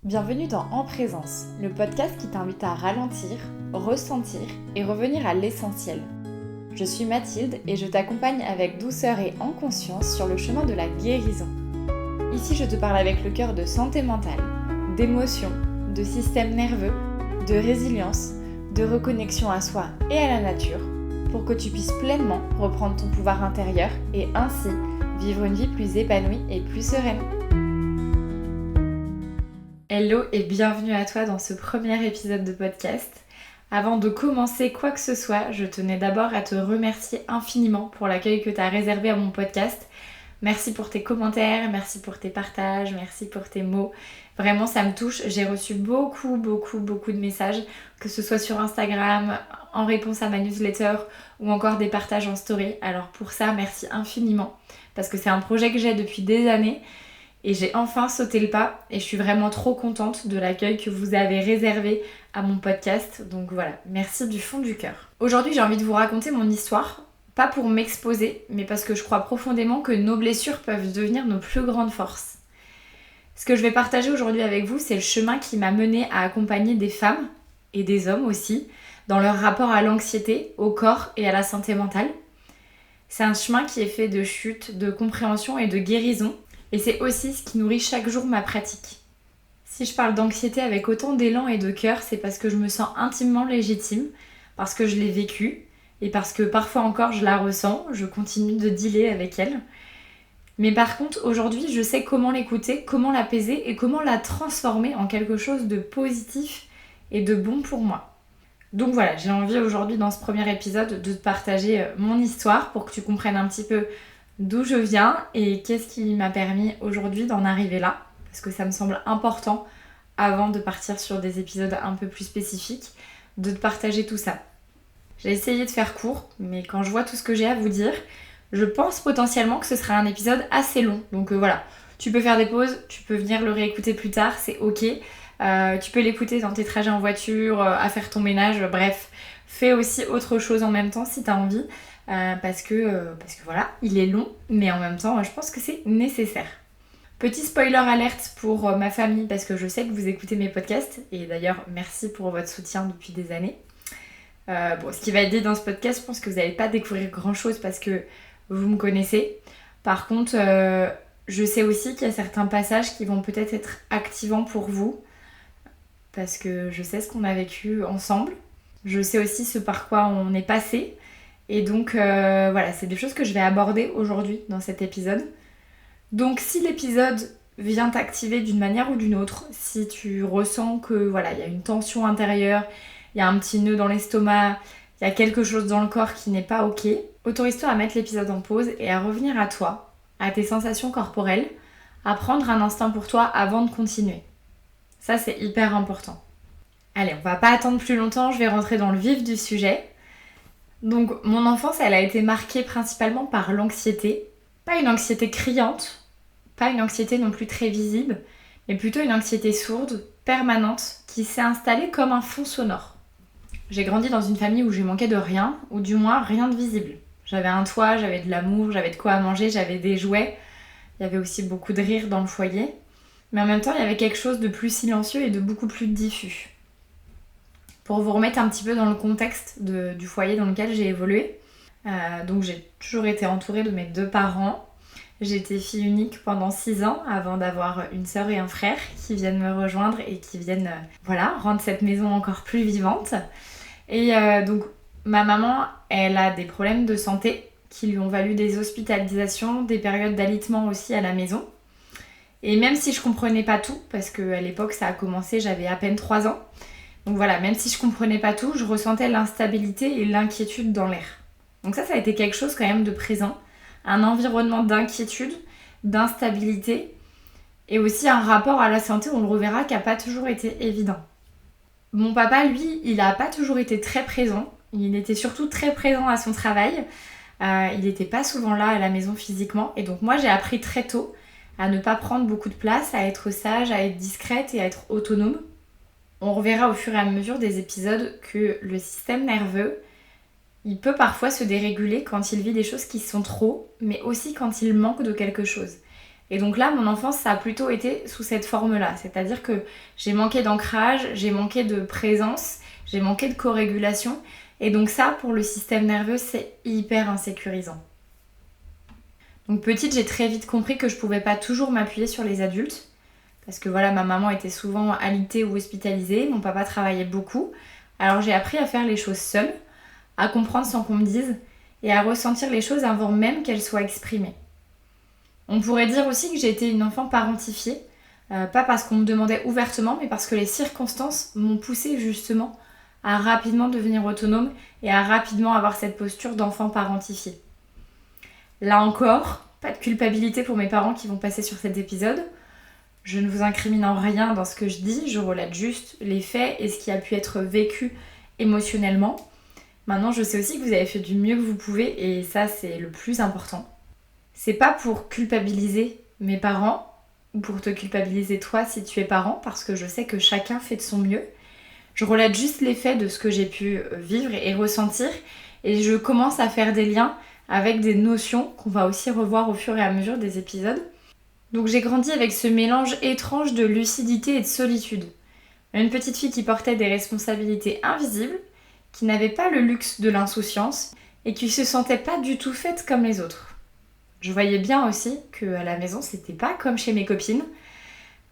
Bienvenue dans En Présence, le podcast qui t'invite à ralentir, ressentir et revenir à l'essentiel. Je suis Mathilde et je t'accompagne avec douceur et en conscience sur le chemin de la guérison. Ici, je te parle avec le cœur de santé mentale, d'émotions, de système nerveux, de résilience, de reconnexion à soi et à la nature, pour que tu puisses pleinement reprendre ton pouvoir intérieur et ainsi vivre une vie plus épanouie et plus sereine. Hello et bienvenue à toi dans ce premier épisode de podcast. Avant de commencer quoi que ce soit, je tenais d'abord à te remercier infiniment pour l'accueil que tu as réservé à mon podcast. Merci pour tes commentaires, merci pour tes partages, merci pour tes mots. Vraiment, ça me touche. J'ai reçu beaucoup de messages, que ce soit sur Instagram, en réponse à ma newsletter ou encore des partages en story. Alors pour ça, merci infiniment parce que c'est un projet que j'ai depuis des années. Et j'ai enfin sauté le pas et je suis vraiment trop contente de l'accueil que vous avez réservé à mon podcast. Donc voilà, merci du fond du cœur. Aujourd'hui, j'ai envie de vous raconter mon histoire, pas pour m'exposer, mais parce que je crois profondément que nos blessures peuvent devenir nos plus grandes forces. Ce que je vais partager aujourd'hui avec vous, c'est le chemin qui m'a menée à accompagner des femmes, et des hommes aussi, dans leur rapport à l'anxiété, au corps et à la santé mentale. C'est un chemin qui est fait de chute, de compréhension et de guérison. Et c'est aussi ce qui nourrit chaque jour ma pratique. Si je parle d'anxiété avec autant d'élan et de cœur, c'est parce que je me sens intimement légitime, parce que je l'ai vécue, et parce que parfois encore je la ressens, je continue de dealer avec elle. Mais par contre, aujourd'hui, je sais comment l'écouter, comment l'apaiser et comment la transformer en quelque chose de positif et de bon pour moi. Donc voilà, j'ai envie aujourd'hui dans ce premier épisode de te partager mon histoire pour que tu comprennes un petit peu d'où je viens et qu'est-ce qui m'a permis aujourd'hui d'en arriver là, parce que ça me semble important, avant de partir sur des épisodes un peu plus spécifiques, de te partager tout ça. J'ai essayé de faire court, mais quand je vois tout ce que j'ai à vous dire, je pense potentiellement que ce sera un épisode assez long. Donc voilà, tu peux faire des pauses, tu peux venir le réécouter plus tard, c'est ok. Tu peux l'écouter dans tes trajets en voiture, à faire ton ménage, bref. Fais aussi autre chose en même temps si t'as envie. Parce que voilà, il est long, mais en même temps, je pense que c'est nécessaire. Petit spoiler alerte pour ma famille, parce que je sais que vous écoutez mes podcasts, et d'ailleurs, merci pour votre soutien depuis des années. Ce qui va être dit dans ce podcast, je pense que vous n'allez pas découvrir grand-chose parce que vous me connaissez. Par contre, je sais aussi qu'il y a certains passages qui vont peut-être être activants pour vous, parce que je sais ce qu'on a vécu ensemble. Je sais aussi ce par quoi on est passé. Et donc voilà, c'est des choses que je vais aborder aujourd'hui dans cet épisode. Donc si l'épisode vient t'activer d'une manière ou d'une autre, si tu ressens que voilà, il y a une tension intérieure, il y a un petit nœud dans l'estomac, il y a quelque chose dans le corps qui n'est pas ok, autorise-toi à mettre l'épisode en pause et à revenir à toi, à tes sensations corporelles, à prendre un instant pour toi avant de continuer. Ça, c'est hyper important. Allez, on va pas attendre plus longtemps, je vais rentrer dans le vif du sujet. Donc mon enfance, elle a été marquée principalement par l'anxiété. Pas une anxiété criante, pas une anxiété non plus très visible, mais plutôt une anxiété sourde, permanente, qui s'est installée comme un fond sonore. J'ai grandi dans une famille où je manquais de rien, ou du moins rien de visible. J'avais un toit, j'avais de l'amour, j'avais de quoi à manger, j'avais des jouets. Il y avait aussi beaucoup de rire dans le foyer. Mais en même temps, il y avait quelque chose de plus silencieux et de beaucoup plus diffus. Pour vous remettre un petit peu dans le contexte du foyer dans lequel j'ai évolué. Donc j'ai toujours été entourée de mes deux parents. J'étais fille unique pendant 6 ans avant d'avoir une sœur et un frère qui viennent me rejoindre et qui viennent rendre cette maison encore plus vivante. Et donc ma maman, elle a des problèmes de santé qui lui ont valu des hospitalisations, des périodes d'alitement aussi à la maison. Et même si je comprenais pas tout, parce qu'à l'époque ça a commencé, j'avais à peine 3 ans, donc voilà, même si je comprenais pas tout, je ressentais l'instabilité et l'inquiétude dans l'air. Donc ça a été quelque chose quand même de présent. Un environnement d'inquiétude, d'instabilité et aussi un rapport à la santé, on le reverra, qui n'a pas toujours été évident. Mon papa, lui, il n'a pas toujours été très présent. Il était surtout très présent à son travail. Il n'était pas souvent là à la maison physiquement. Et donc moi, j'ai appris très tôt à ne pas prendre beaucoup de place, à être sage, à être discrète et à être autonome. On reverra au fur et à mesure des épisodes que le système nerveux, il peut parfois se déréguler quand il vit des choses qui sont trop, mais aussi quand il manque de quelque chose. Et donc là, mon enfance, ça a plutôt été sous cette forme-là. C'est-à-dire que j'ai manqué d'ancrage, j'ai manqué de présence, j'ai manqué de co-régulation. Et donc ça, pour le système nerveux, c'est hyper insécurisant. Donc petite, j'ai très vite compris que je pouvais pas toujours m'appuyer sur les adultes. Parce que voilà, ma maman était souvent alitée ou hospitalisée, mon papa travaillait beaucoup. Alors j'ai appris à faire les choses seule, à comprendre sans qu'on me dise, et à ressentir les choses avant même qu'elles soient exprimées. On pourrait dire aussi que j'ai été une enfant parentifiée, pas parce qu'on me demandait ouvertement, mais parce que les circonstances m'ont poussée justement à rapidement devenir autonome et à rapidement avoir cette posture d'enfant parentifié. Là encore, pas de culpabilité pour mes parents qui vont passer sur cet épisode. Je ne vous incrimine en rien dans ce que je dis, je relate juste les faits et ce qui a pu être vécu émotionnellement. Maintenant, je sais aussi que vous avez fait du mieux que vous pouvez et ça, c'est le plus important. C'est pas pour culpabiliser mes parents ou pour te culpabiliser toi si tu es parent, parce que je sais que chacun fait de son mieux. Je relate juste les faits de ce que j'ai pu vivre et ressentir et je commence à faire des liens avec des notions qu'on va aussi revoir au fur et à mesure des épisodes. Donc j'ai grandi avec ce mélange étrange de lucidité et de solitude. Une petite fille qui portait des responsabilités invisibles, qui n'avait pas le luxe de l'insouciance et qui se sentait pas du tout faite comme les autres. Je voyais bien aussi qu'à la maison c'était pas comme chez mes copines,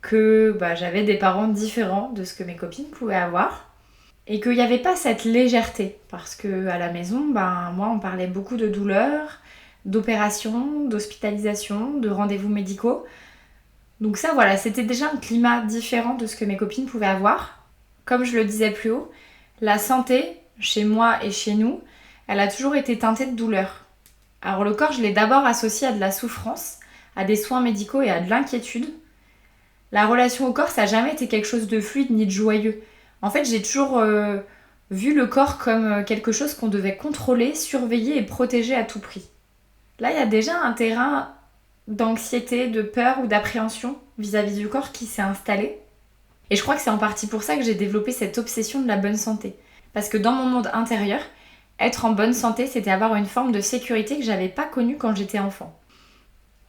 que j'avais des parents différents de ce que mes copines pouvaient avoir et qu'il n'y avait pas cette légèreté parce qu'à la maison, moi on parlait beaucoup de douleurs, d'opérations, d'hospitalisation, de rendez-vous médicaux. Donc ça voilà, c'était déjà un climat différent de ce que mes copines pouvaient avoir. Comme je le disais plus haut, la santé, chez moi et chez nous, elle a toujours été teintée de douleur. Alors le corps, je l'ai d'abord associé à de la souffrance, à des soins médicaux et à de l'inquiétude. La relation au corps, ça n'a jamais été quelque chose de fluide ni de joyeux. En fait, j'ai toujours vu le corps comme quelque chose qu'on devait contrôler, surveiller et protéger à tout prix. Là, il y a déjà un terrain d'anxiété, de peur ou d'appréhension vis-à-vis du corps qui s'est installé. Et je crois que c'est en partie pour ça que j'ai développé cette obsession de la bonne santé. Parce que dans mon monde intérieur, être en bonne santé, c'était avoir une forme de sécurité que j'avais pas connue quand j'étais enfant.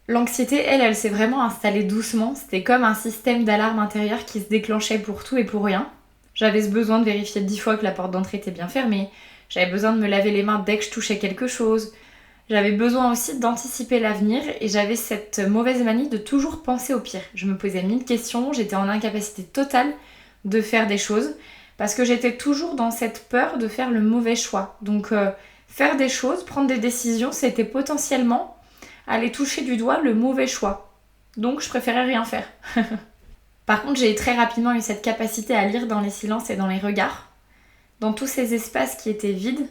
L'anxiété, elle s'est vraiment installée doucement. C'était comme un système d'alarme intérieure qui se déclenchait pour tout et pour rien. J'avais ce besoin de vérifier 10 fois que la porte d'entrée était bien fermée. J'avais besoin de me laver les mains dès que je touchais quelque chose. J'avais besoin aussi d'anticiper l'avenir et j'avais cette mauvaise manie de toujours penser au pire. Je me posais 1000 questions, j'étais en incapacité totale de faire des choses parce que j'étais toujours dans cette peur de faire le mauvais choix. Donc faire des choses, prendre des décisions, c'était potentiellement aller toucher du doigt le mauvais choix. Donc je préférais rien faire. Par contre, j'ai très rapidement eu cette capacité à lire dans les silences et dans les regards, dans tous ces espaces qui étaient vides,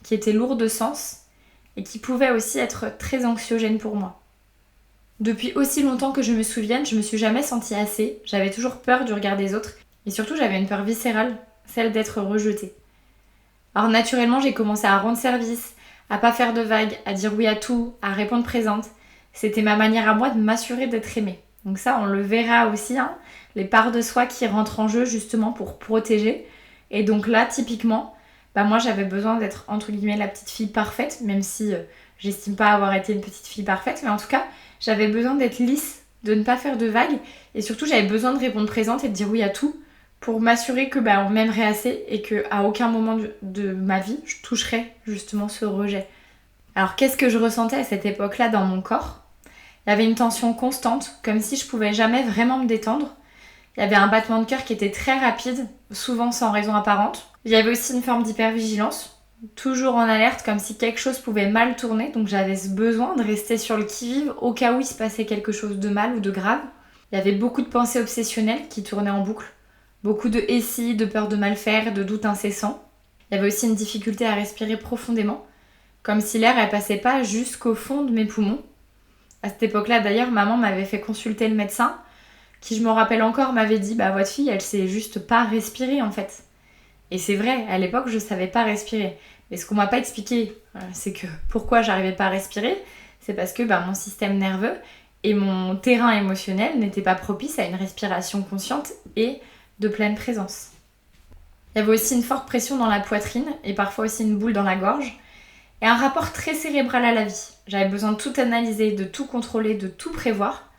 qui étaient lourds de sens, et qui pouvaient aussi être très anxiogènes pour moi. Depuis aussi longtemps que je me souvienne, je me suis jamais sentie assez, j'avais toujours peur du regard des autres, et surtout j'avais une peur viscérale, celle d'être rejetée. Alors naturellement, j'ai commencé à rendre service, à pas faire de vagues, à dire oui à tout, à répondre présente. C'était ma manière à moi de m'assurer d'être aimée. Donc ça, on le verra aussi, les parts de soi qui rentrent en jeu justement pour protéger. Et donc là, typiquement, moi j'avais besoin d'être entre guillemets la petite fille parfaite, même si j'estime pas avoir été une petite fille parfaite, mais en tout cas, j'avais besoin d'être lisse, de ne pas faire de vagues, et surtout j'avais besoin de répondre présente et de dire oui à tout, pour m'assurer que on m'aimerait assez et qu'à aucun moment de ma vie, je toucherais justement ce rejet. Alors qu'est-ce que je ressentais à cette époque-là dans mon corps ? Il y avait une tension constante, comme si je pouvais jamais vraiment me détendre. Il y avait un battement de cœur qui était très rapide, souvent sans raison apparente. Il y avait aussi une forme d'hypervigilance, toujours en alerte, comme si quelque chose pouvait mal tourner, donc j'avais ce besoin de rester sur le qui-vive au cas où il se passait quelque chose de mal ou de grave. Il y avait beaucoup de pensées obsessionnelles qui tournaient en boucle, beaucoup de et si, de peur de mal faire, de doutes incessants. Il y avait aussi une difficulté à respirer profondément, comme si l'air ne passait pas jusqu'au fond de mes poumons. À cette époque-là, d'ailleurs, maman m'avait fait consulter le médecin, qui, je me rappelle encore, m'avait dit « votre fille, elle sait juste pas respirer, en fait ». Et c'est vrai, à l'époque, je savais pas respirer. Mais ce qu'on m'a pas expliqué, c'est que pourquoi j'arrivais pas à respirer, c'est parce que mon système nerveux et mon terrain émotionnel n'étaient pas propices à une respiration consciente et de pleine présence. Il y avait aussi une forte pression dans la poitrine et parfois aussi une boule dans la gorge et un rapport très cérébral à la vie. J'avais besoin de tout analyser, de tout contrôler, de tout prévoir.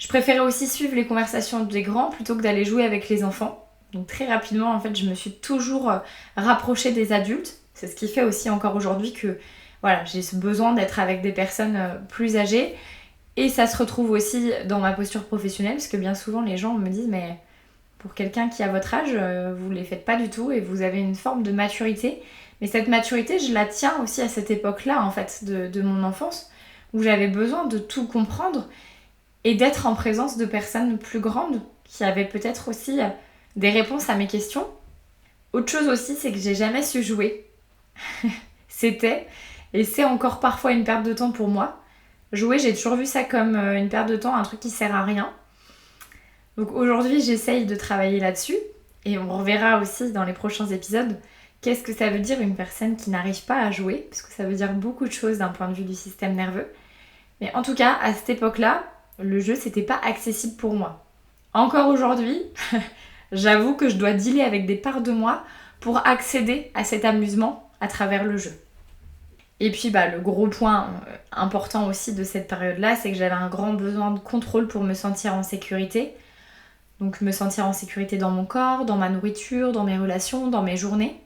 Je préférais aussi suivre les conversations des grands plutôt que d'aller jouer avec les enfants. Donc très rapidement, en fait, je me suis toujours rapprochée des adultes. C'est ce qui fait aussi encore aujourd'hui que voilà, j'ai ce besoin d'être avec des personnes plus âgées. Et ça se retrouve aussi dans ma posture professionnelle, parce que bien souvent les gens me disent mais pour quelqu'un qui a votre âge, vous ne les faites pas du tout et vous avez une forme de maturité. Mais cette maturité, je la tiens aussi à cette époque-là, en fait, de mon enfance, où j'avais besoin de tout comprendre et d'être en présence de personnes plus grandes qui avaient peut-être aussi des réponses à mes questions. Autre chose aussi, c'est que j'ai jamais su jouer. C'était, et c'est encore parfois une perte de temps pour moi. Jouer, j'ai toujours vu ça comme une perte de temps, un truc qui sert à rien. Donc aujourd'hui, j'essaye de travailler là-dessus, et on reverra aussi dans les prochains épisodes qu'est-ce que ça veut dire une personne qui n'arrive pas à jouer, parce que ça veut dire beaucoup de choses d'un point de vue du système nerveux. Mais en tout cas, à cette époque-là, le jeu, c'était pas accessible pour moi. Encore aujourd'hui, j'avoue que je dois dealer avec des parts de moi pour accéder à cet amusement à travers le jeu. Et puis le gros point important aussi de cette période-là, c'est que j'avais un grand besoin de contrôle pour me sentir en sécurité. Donc me sentir en sécurité dans mon corps, dans ma nourriture, dans mes relations, dans mes journées.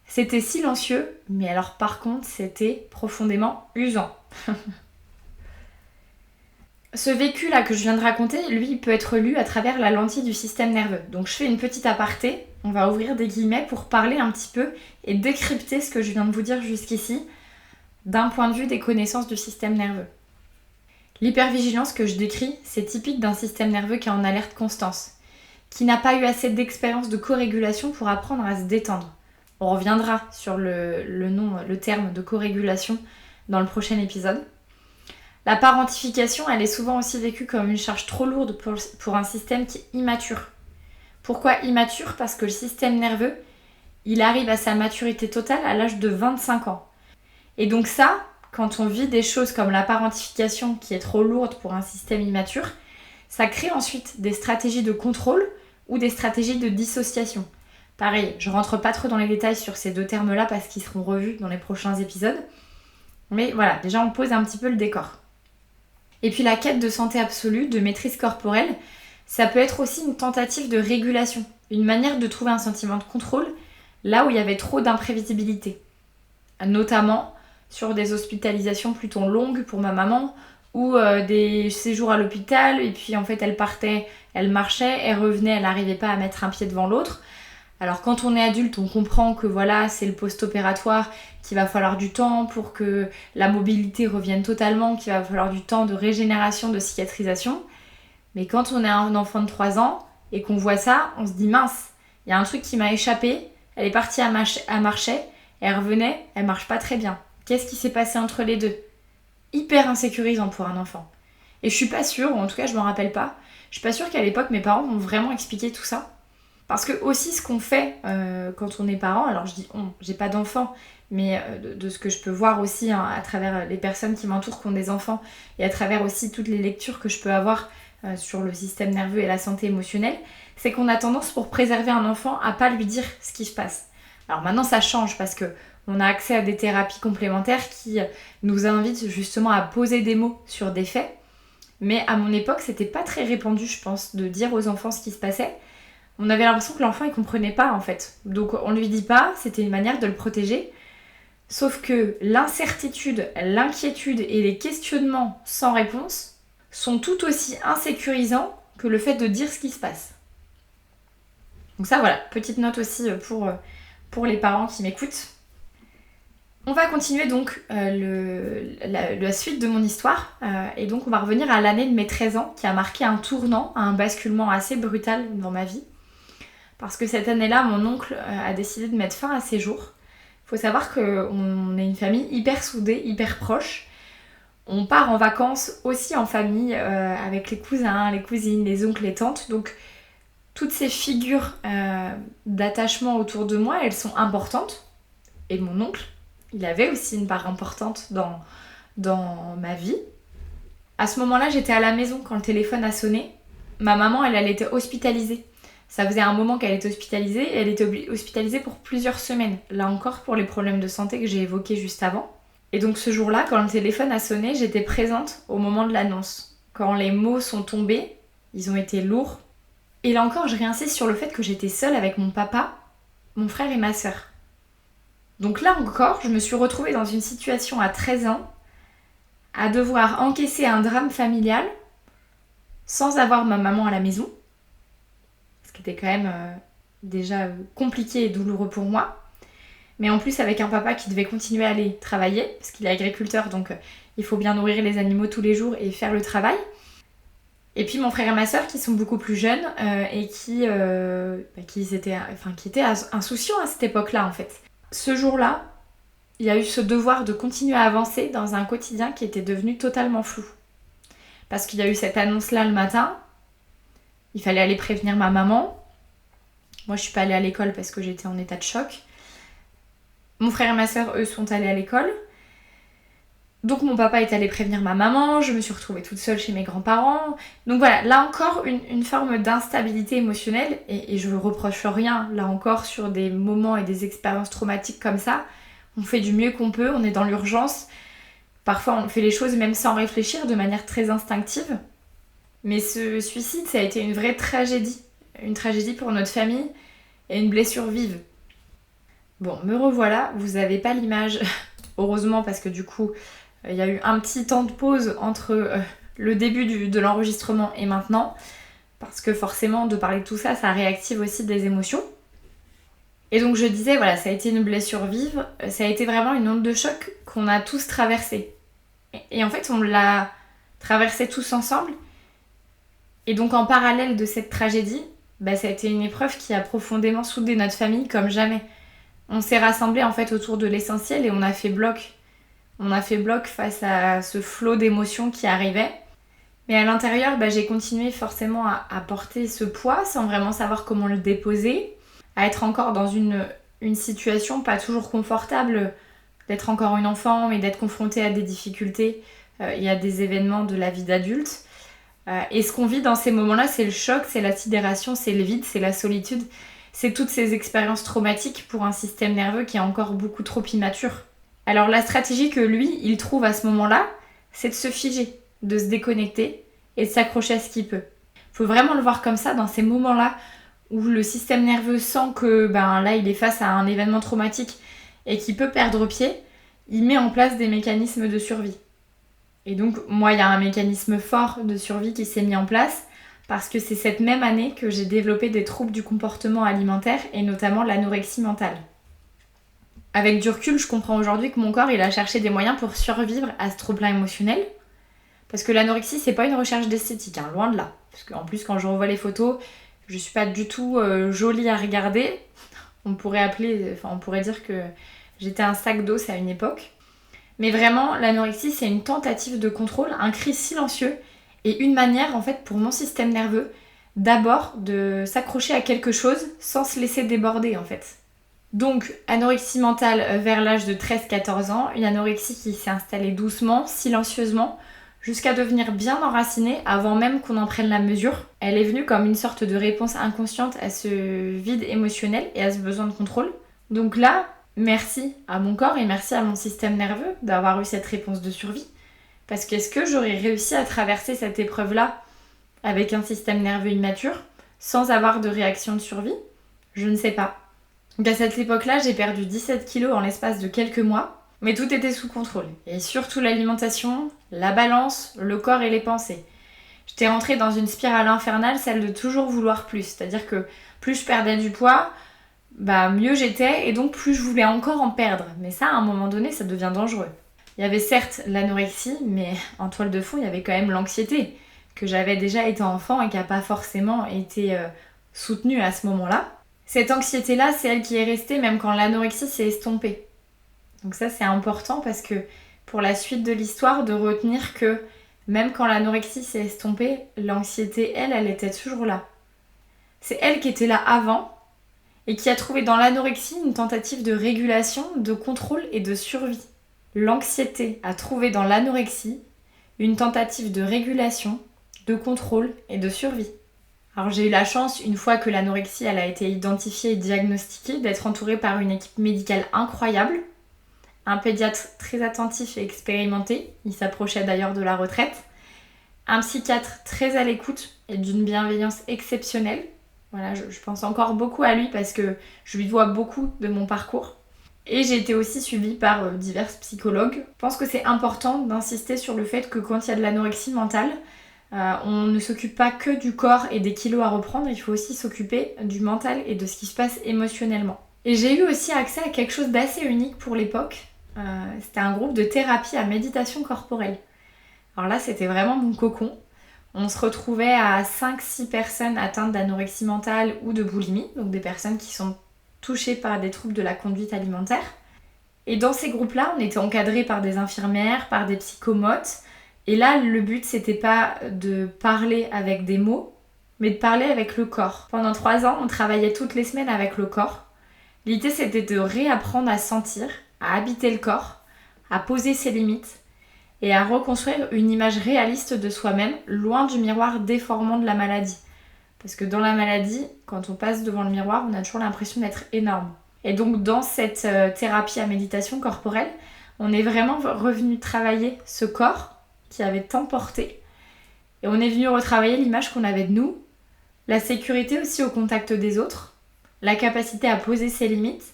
C'était silencieux, mais alors par contre, c'était profondément usant. Ce vécu-là que je viens de raconter, lui, il peut être lu à travers la lentille du système nerveux. Donc je fais une petite aparté, on va ouvrir des guillemets pour parler un petit peu et décrypter ce que je viens de vous dire jusqu'ici d'un point de vue des connaissances du système nerveux. L'hypervigilance que je décris, c'est typique d'un système nerveux qui est en alerte constante, qui n'a pas eu assez d'expérience de co-régulation pour apprendre à se détendre. On reviendra sur le terme de co-régulation dans le prochain épisode. La parentification, elle est souvent aussi vécue comme une charge trop lourde pour un système qui est immature. Pourquoi immature ? Parce que le système nerveux, il arrive à sa maturité totale à l'âge de 25 ans. Et donc ça, quand on vit des choses comme la parentification qui est trop lourde pour un système immature, ça crée ensuite des stratégies de contrôle ou des stratégies de dissociation. Pareil, je rentre pas trop dans les détails sur ces deux termes-là parce qu'ils seront revus dans les prochains épisodes. Mais voilà, déjà on pose un petit peu le décor. Et puis la quête de santé absolue, de maîtrise corporelle, ça peut être aussi une tentative de régulation, une manière de trouver un sentiment de contrôle là où il y avait trop d'imprévisibilité. Notamment sur des hospitalisations plutôt longues pour ma maman ou des séjours à l'hôpital et puis en fait elle partait, elle marchait, elle revenait, elle n'arrivait pas à mettre un pied devant l'autre. Alors quand on est adulte, on comprend que voilà, c'est le post-opératoire, qu'il va falloir du temps pour que la mobilité revienne totalement, qu'il va falloir du temps de régénération, de cicatrisation. Mais quand on est un enfant de 3 ans et qu'on voit ça, on se dit mince, il y a un truc qui m'a échappé, elle est partie à marcher, elle revenait, elle marche pas très bien. Qu'est-ce qui s'est passé entre les deux ? Hyper insécurisant pour un enfant. Et je suis pas sûre, ou en tout cas je m'en rappelle pas, je suis pas sûre qu'à l'époque mes parents m'ont vraiment expliqué tout ça. Parce que aussi ce qu'on fait quand on est parent, alors je dis j'ai pas d'enfants, mais de ce que je peux voir aussi à travers les personnes qui m'entourent qui ont des enfants et à travers aussi toutes les lectures que je peux avoir sur le système nerveux et la santé émotionnelle, c'est qu'on a tendance pour préserver un enfant à pas lui dire ce qui se passe. Alors maintenant ça change parce que on a accès à des thérapies complémentaires qui nous invitent justement à poser des mots sur des faits, mais à mon époque c'était pas très répandu je pense de dire aux enfants ce qui se passait. On avait l'impression que l'enfant il comprenait pas en fait. Donc on lui dit pas, c'était une manière de le protéger. Sauf que l'incertitude, l'inquiétude et les questionnements sans réponse sont tout aussi insécurisants que le fait de dire ce qui se passe. Donc ça voilà, petite note aussi pour les parents qui m'écoutent. On va continuer donc la suite de mon histoire et donc on va revenir à l'année de mes 13 ans qui a marqué un tournant, un basculement assez brutal dans ma vie. Parce que cette année-là, mon oncle a décidé de mettre fin à ses jours. Il faut savoir qu'on est une famille hyper soudée, hyper proche. On part en vacances aussi en famille avec les cousins, les cousines, les oncles, les tantes. Donc toutes ces figures d'attachement autour de moi, elles sont importantes. Et mon oncle, il avait aussi une part importante dans ma vie. À ce moment-là, j'étais à la maison quand le téléphone a sonné. Ma maman, elle était hospitalisée. Ça faisait un moment qu'elle était hospitalisée et elle était hospitalisée pour plusieurs semaines. Là encore pour les problèmes de santé que j'ai évoqués juste avant. Et donc ce jour-là, quand le téléphone a sonné, j'étais présente au moment de l'annonce. quand les mots sont tombés, ils ont été lourds. Et là encore, je réinsiste sur le fait que j'étais seule avec mon papa, mon frère et ma sœur. Donc là encore, je me suis retrouvée dans une situation à 13 ans, à devoir encaisser un drame familial sans avoir ma maman à la maison, ce qui était quand même déjà compliqué et douloureux pour moi. Mais en plus avec un papa qui devait continuer à aller travailler, parce qu'il est agriculteur, donc il faut bien nourrir les animaux tous les jours et faire le travail. Et puis mon frère et ma sœur qui sont beaucoup plus jeunes et qui étaient insouciants à cette époque-là en fait. Ce jour-là, il y a eu ce devoir de continuer à avancer dans un quotidien qui était devenu totalement flou. Parce qu'il y a eu cette annonce-là le matin, il fallait aller prévenir ma maman. Moi je suis pas allée à l'école parce que j'étais en état de choc. Mon frère et ma sœur, eux, sont allés à l'école. Donc mon papa est allé prévenir ma maman, je me suis retrouvée toute seule chez mes grands-parents. Donc voilà, là encore, une forme d'instabilité émotionnelle, et je ne reproche rien, là encore, sur des moments et des expériences traumatiques comme ça. On fait du mieux qu'on peut, on est dans l'urgence. Parfois, on fait les choses même sans réfléchir, de manière très instinctive. Mais ce suicide, ça a été une vraie tragédie. Une tragédie pour notre famille et une blessure vive. Bon, me revoilà, vous n'avez pas l'image, heureusement, parce que du coup, il y a eu un petit temps de pause entre le début de l'enregistrement et maintenant, parce que forcément, de parler de tout ça, ça réactive aussi des émotions. Et donc je disais, voilà, ça a été une blessure vive, ça a été vraiment une onde de choc qu'on a tous traversée. Et en fait, on l'a traversée tous ensemble. Et donc en parallèle de cette tragédie, ça a été une épreuve qui a profondément soudé notre famille comme jamais. On s'est rassemblés en fait autour de l'essentiel et on a fait bloc. On a fait bloc face à ce flot d'émotions qui arrivait. Mais à l'intérieur, j'ai continué forcément à porter ce poids sans vraiment savoir comment le déposer, à être encore dans une situation pas toujours confortable, d'être encore une enfant, mais d'être confrontée à des difficultés et à des événements de la vie d'adulte. Et ce qu'on vit dans ces moments-là, c'est le choc, c'est la sidération, c'est le vide, c'est la solitude. C'est toutes ces expériences traumatiques pour un système nerveux qui est encore beaucoup trop immature. Alors la stratégie que lui, il trouve à ce moment-là, c'est de se figer, de se déconnecter et de s'accrocher à ce qu'il peut. Il faut vraiment le voir comme ça, dans ces moments-là où le système nerveux sent que là, il est face à un événement traumatique et qu'il peut perdre pied, il met en place des mécanismes de survie. Et donc, moi, il y a un mécanisme fort de survie qui s'est mis en place parce que c'est cette même année que j'ai développé des troubles du comportement alimentaire et notamment l'anorexie mentale. Avec du recul, je comprends aujourd'hui que mon corps, il a cherché des moyens pour survivre à ce trop-plein émotionnel. Parce que l'anorexie, c'est pas une recherche d'esthétique, loin de là. Parce qu'en plus, quand je revois les photos, je suis pas du tout jolie à regarder. On pourrait dire que j'étais un sac d'os à une époque. Mais vraiment, l'anorexie, c'est une tentative de contrôle, un cri silencieux et une manière, en fait, pour mon système nerveux, d'abord de s'accrocher à quelque chose sans se laisser déborder, en fait. Donc, anorexie mentale vers l'âge de 13-14 ans, une anorexie qui s'est installée doucement, silencieusement, jusqu'à devenir bien enracinée avant même qu'on en prenne la mesure. Elle est venue comme une sorte de réponse inconsciente à ce vide émotionnel et à ce besoin de contrôle. Donc là, merci à mon corps et merci à mon système nerveux d'avoir eu cette réponse de survie. Parce qu'est-ce que j'aurais réussi à traverser cette épreuve-là avec un système nerveux immature, sans avoir de réaction de survie? Je ne sais pas. Donc à cette époque-là, j'ai perdu 17 kilos en l'espace de quelques mois, mais tout était sous contrôle. Et surtout l'alimentation, la balance, le corps et les pensées. J'étais rentrée dans une spirale infernale, celle de toujours vouloir plus. C'est-à-dire que plus je perdais du poids, mieux j'étais, et donc plus je voulais encore en perdre. Mais ça, à un moment donné, ça devient dangereux. Il y avait certes l'anorexie, mais en toile de fond, il y avait quand même l'anxiété, que j'avais déjà été enfant et qui n'a pas forcément été soutenue à ce moment-là. Cette anxiété-là, c'est elle qui est restée même quand l'anorexie s'est estompée. Donc ça, c'est important parce que pour la suite de l'histoire, de retenir que même quand l'anorexie s'est estompée, l'anxiété, elle était toujours là. C'est elle qui était là avant et qui a trouvé dans l'anorexie une tentative de régulation, de contrôle et de survie. L'anxiété a trouvé dans l'anorexie une tentative de régulation, de contrôle et de survie. Alors j'ai eu la chance, une fois que l'anorexie elle a été identifiée et diagnostiquée, d'être entourée par une équipe médicale incroyable, un pédiatre très attentif et expérimenté, il s'approchait d'ailleurs de la retraite, un psychiatre très à l'écoute et d'une bienveillance exceptionnelle. Voilà, je pense encore beaucoup à lui parce que je lui dois beaucoup de mon parcours. Et j'ai été aussi suivie par divers psychologues. Je pense que c'est important d'insister sur le fait que quand il y a de l'anorexie mentale, on ne s'occupe pas que du corps et des kilos à reprendre, il faut aussi s'occuper du mental et de ce qui se passe émotionnellement. Et j'ai eu aussi accès à quelque chose d'assez unique pour l'époque. C'était un groupe de thérapie à méditation corporelle. Alors là, c'était vraiment mon cocon. On se retrouvait à 5-6 personnes atteintes d'anorexie mentale ou de boulimie, donc des personnes qui sont touchées par des troubles de la conduite alimentaire. Et dans ces groupes-là, on était encadrés par des infirmières, par des psychomotes. Et là, le but, c'était pas de parler avec des mots, mais de parler avec le corps. Pendant 3 ans, on travaillait toutes les semaines avec le corps. L'idée, c'était de réapprendre à sentir, à habiter le corps, à poser ses limites et à reconstruire une image réaliste de soi-même, loin du miroir déformant de la maladie. Parce que dans la maladie, quand on passe devant le miroir, on a toujours l'impression d'être énorme. Et donc dans cette thérapie à méditation corporelle, on est vraiment revenu travailler ce corps qui avait tant porté. Et on est venu retravailler l'image qu'on avait de nous, la sécurité aussi au contact des autres, la capacité à poser ses limites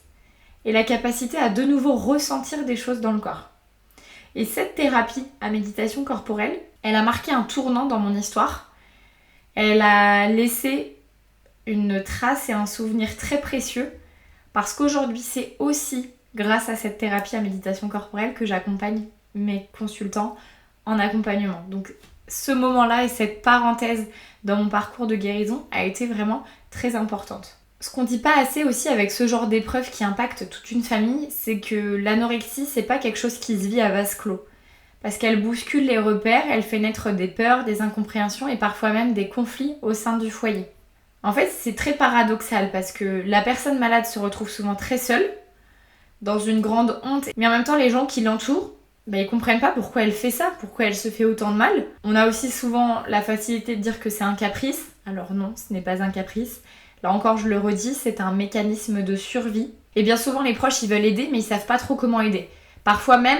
et la capacité à de nouveau ressentir des choses dans le corps. Et cette thérapie à méditation corporelle, elle a marqué un tournant dans mon histoire. Elle a laissé une trace et un souvenir très précieux parce qu'aujourd'hui, c'est aussi grâce à cette thérapie à méditation corporelle que j'accompagne mes consultants en accompagnement. Donc ce moment-là et cette parenthèse dans mon parcours de guérison a été vraiment très importante. Ce qu'on dit pas assez aussi avec ce genre d'épreuve qui impacte toute une famille, c'est que l'anorexie, c'est pas quelque chose qui se vit à vase clos. Parce qu'elle bouscule les repères, elle fait naître des peurs, des incompréhensions et parfois même des conflits au sein du foyer. En fait, c'est très paradoxal parce que la personne malade se retrouve souvent très seule, dans une grande honte, mais en même temps, les gens qui l'entourent, ils comprennent pas pourquoi elle fait ça, pourquoi elle se fait autant de mal. On a aussi souvent la facilité de dire que c'est un caprice. Alors non, ce n'est pas un caprice. Là encore, je le redis, c'est un mécanisme de survie. Et bien souvent, les proches, ils veulent aider, mais ils savent pas trop comment aider. Parfois même,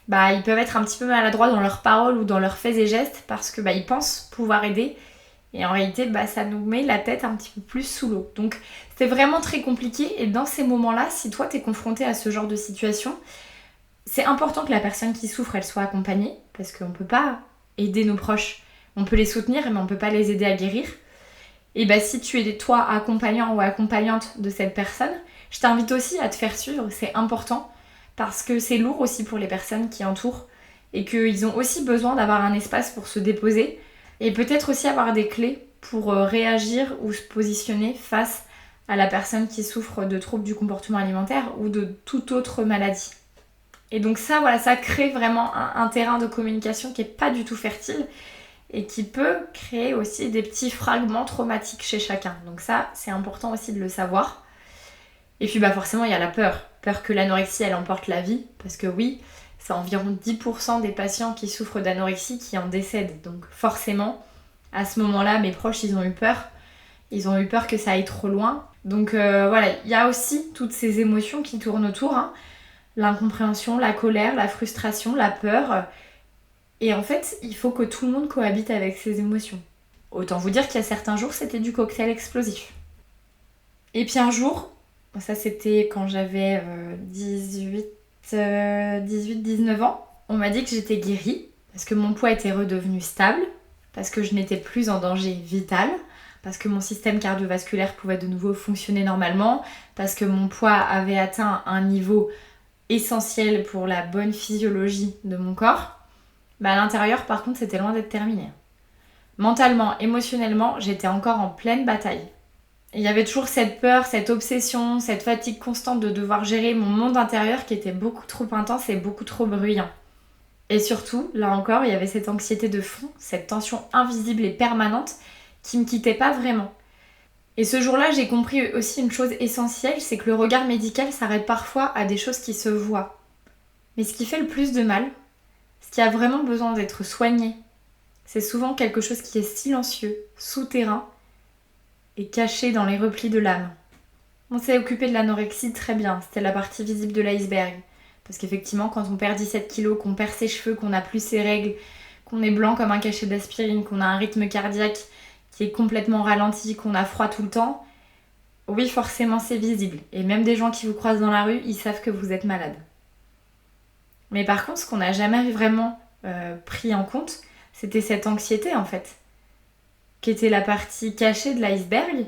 ils peuvent être un petit peu maladroits dans leurs paroles ou dans leurs faits et gestes parce que ils pensent pouvoir aider. Et en réalité, ça nous met la tête un petit peu plus sous l'eau. Donc, c'est vraiment très compliqué. Et dans ces moments-là, si toi, t'es confronté à ce genre de situation, c'est important que la personne qui souffre, elle soit accompagnée. Parce qu'on peut pas aider nos proches. On peut les soutenir, mais on peut pas les aider à guérir. Et si tu es toi accompagnant ou accompagnante de cette personne, je t'invite aussi à te faire suivre, c'est important parce que c'est lourd aussi pour les personnes qui entourent et qu'ils ont aussi besoin d'avoir un espace pour se déposer et peut-être aussi avoir des clés pour réagir ou se positionner face à la personne qui souffre de troubles du comportement alimentaire ou de toute autre maladie. Et donc ça, ça crée vraiment un terrain de communication qui n'est pas du tout fertile et qui peut créer aussi des petits fragments traumatiques chez chacun. Donc ça, c'est important aussi de le savoir. Et puis forcément, il y a la peur. Peur que l'anorexie, elle emporte la vie. Parce que oui, c'est environ 10% des patients qui souffrent d'anorexie qui en décèdent. Donc forcément, à ce moment-là, mes proches, ils ont eu peur. Ils ont eu peur que ça aille trop loin. Donc il y a aussi toutes ces émotions qui tournent autour. L'incompréhension, la colère, la frustration, la peur. Et en fait, il faut que tout le monde cohabite avec ses émotions. Autant vous dire qu'il y a certains jours, c'était du cocktail explosif. Et puis un jour, ça c'était quand j'avais 18-19 ans, on m'a dit que j'étais guérie, parce que mon poids était redevenu stable, parce que je n'étais plus en danger vital, parce que mon système cardiovasculaire pouvait de nouveau fonctionner normalement, parce que mon poids avait atteint un niveau essentiel pour la bonne physiologie de mon corps. À l'intérieur, par contre, c'était loin d'être terminé. Mentalement, émotionnellement, j'étais encore en pleine bataille. Il y avait toujours cette peur, cette obsession, cette fatigue constante de devoir gérer mon monde intérieur qui était beaucoup trop intense et beaucoup trop bruyant. Et surtout, là encore, il y avait cette anxiété de fond, cette tension invisible et permanente qui me quittait pas vraiment. Et ce jour-là, j'ai compris aussi une chose essentielle, c'est que le regard médical s'arrête parfois à des choses qui se voient. Mais ce qui fait le plus de mal, ce qui a vraiment besoin d'être soigné, c'est souvent quelque chose qui est silencieux, souterrain et caché dans les replis de l'âme. On s'est occupé de l'anorexie très bien, c'était la partie visible de l'iceberg. Parce qu'effectivement, quand on perd 17 kilos, qu'on perd ses cheveux, qu'on n'a plus ses règles, qu'on est blanc comme un cachet d'aspirine, qu'on a un rythme cardiaque qui est complètement ralenti, qu'on a froid tout le temps, oui, forcément c'est visible. Et même des gens qui vous croisent dans la rue, ils savent que vous êtes malade. Mais par contre, ce qu'on n'a jamais vraiment pris en compte, c'était cette anxiété en fait, qui était la partie cachée de l'iceberg.